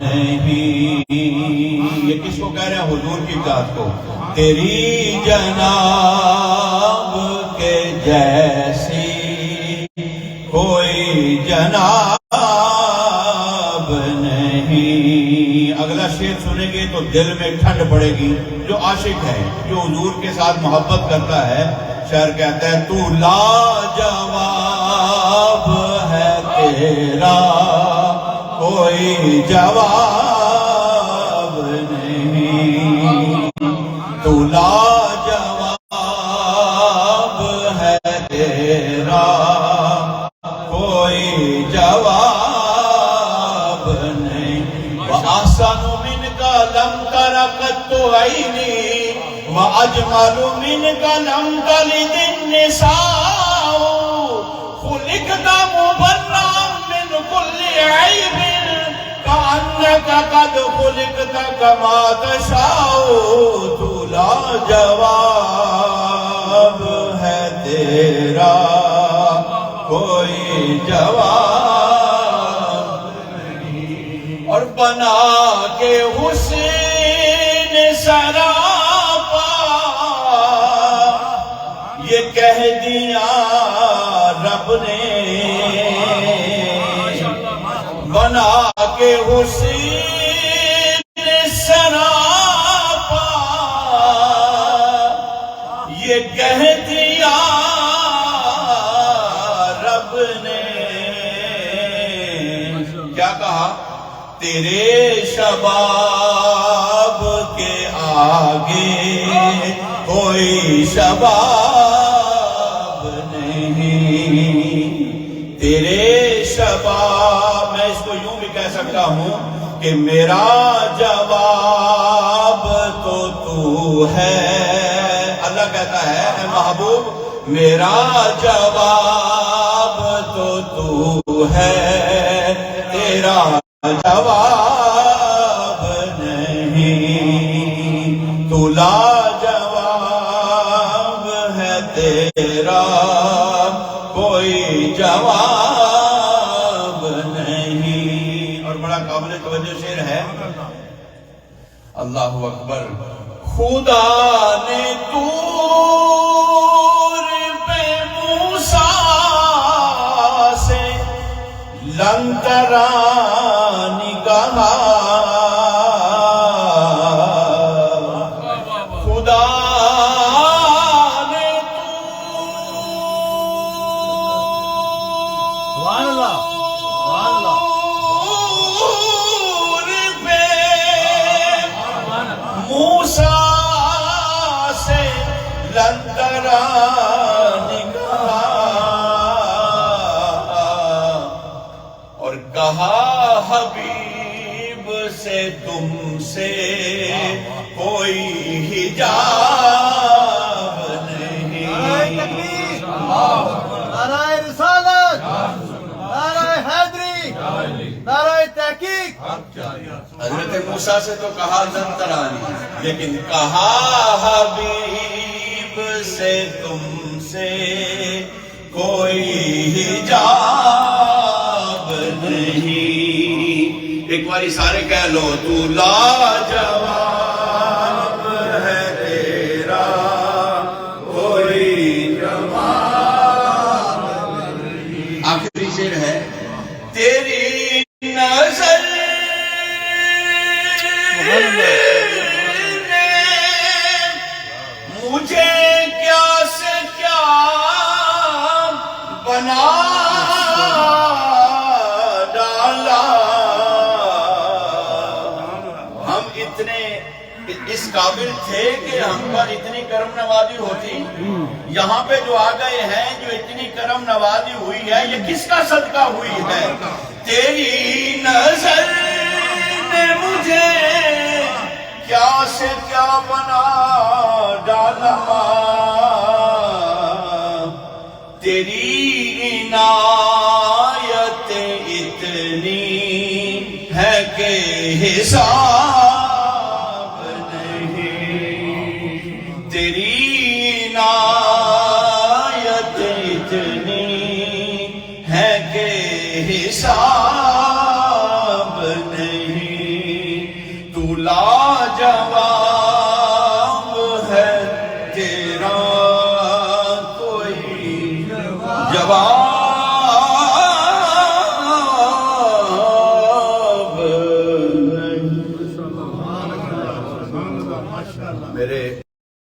نہیں، یہ کس کو کہہ رہے ہیں؟ حضور کی ذات کو. تیری جناب کے جیسی کوئی جناب نہیں. اگلا شعر سنیں گے تو دل میں ٹھنڈ پڑے گی. جو عاشق ہے، جو حضور کے ساتھ محبت کرتا ہے، شاعر کہتا ہے تو لاجواب ہے تیرا کوئی جواب نہیں. تو لاجواب ہے تیرا کوئی جواب نہیں. وَأَحْسَنُ مِنْكَ لَمْ تَرَ قَطُّ عَيْنِي وَأَجْمَلُ مِنْكَ لَمْ تَلِدِ النِّسَاءُ خُلِقْتَ مُبَرَّأً مِنْ كُلِّ عَيْبٍ كَأَنَّكَ قَدْ خُلِقْتَ كَمَا تَشَاءُ. تو لاجواب ہے تیرا کوئی جواب نہیں. اور بنا کے حسین سراپا یہ کہہ دیا رب نے. بنا کے حسین سراپا یہ کہہ دیا رب نے. کیا کہا؟ تیرے شباب کے آگے کوئی شباب نہیں. تیرے شباب، میں اس کو یوں بھی کہہ سکتا ہوں کہ میرا جواب تو تو ہے. اللہ کہتا ہے اے محبوب میرا جواب تو تو ہے، تیرا جواب نہیں. تو لاجواب ہے تیرا کوئی جواب نہیں. اور بڑا قابل توجہ شعر ہے. اللہ اکبر. خدا نے طور پہ موسیٰ سے لن ترانی کہا. خدا نے طور پہ موسیٰ سے لن ترانی کہا. اور کہا حبیب سے تم سے کوئی حجاب نہیں. نعرہ رسالت، نعرہ حیدری، نعرہ تحقیق. حضرت موسیٰ سے تو کہا لن ترانی، لیکن کہا حبیب سے تم سے کوئی حجاب نہیں. ایک باری سارے کہہ لو تو لاجواب ہے تیرا کوئی جواب نہیں. آخری شعر ہے. تیری نظر نے مجھے کیا سے کیا بنا ڈالا. ہم اتنے اس قابل تھے کہ ہم پر اتنی کرم نوازی ہوتی. یہاں پہ جو آ گئے ہیں، جو اتنی کرم نوازی ہوئی ہے، یہ کس کا صدقہ ہوئی ہے؟ تیری نظر نے مجھے کیا سے کیا بنا ڈالا. تیری عنایت اتنی ہے کہ حساب نہیں. تیری عنایت اتنی ہے کہ حساب نہیں. تو لاجواب ہے تیرا کوئی جواب نہیں۔ میرے